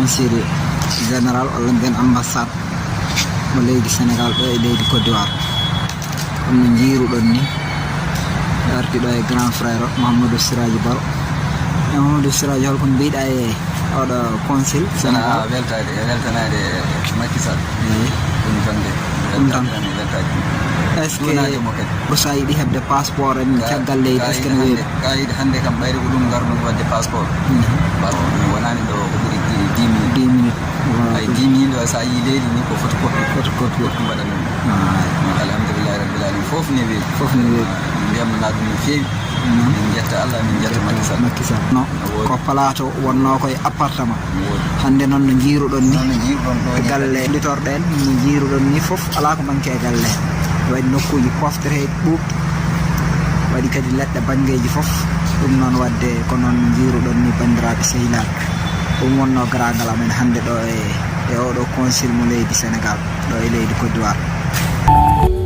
conseil général walla mbiyen ambassade mo leydi Sénégal ɗo e leydi Côte d'Ivoire. ɗum no jiiruɗon ni arti ɗo e grand frère Mahamadou Siraji Baro. Mahamadou Siraji holko mbiɗa e oɗo conseil Sénégal weltanade Macky Sall ɗum tan de weltade est ce que pour sa yiɗi hebde passeport en caggal leydi est ce que no weeɓi kayide hannde kam ɓayde ko ɗum garɗum wadde passeport wonani ɗo ko ɓuri 10 minutes ay 10 minutes o sa yi leydi ni ko photocopie mbaɗa ɗum alhamdulillahi rabbil alamin fof ne weeɓi mbiyamna ɗum no feewi min jetta Allah min jetta Macky Sall non ko plateau wonno koye appartement hande noon no jiiruɗon ni galle litorɗen no jiiruɗon ni fof ala ko manque e galle waɗi nokkuji poftere ɓuuɓɗi waɗi kadi leɗɗe banggueji fof ɗum noon wadde ko noon jiiruɗon ni bandiraɓe sehilaɓe ɗum wonno garagal amen hande ɗo e oɗo conseil mo leydi Sénégal ɗo e leydi Côte d'Ivoire.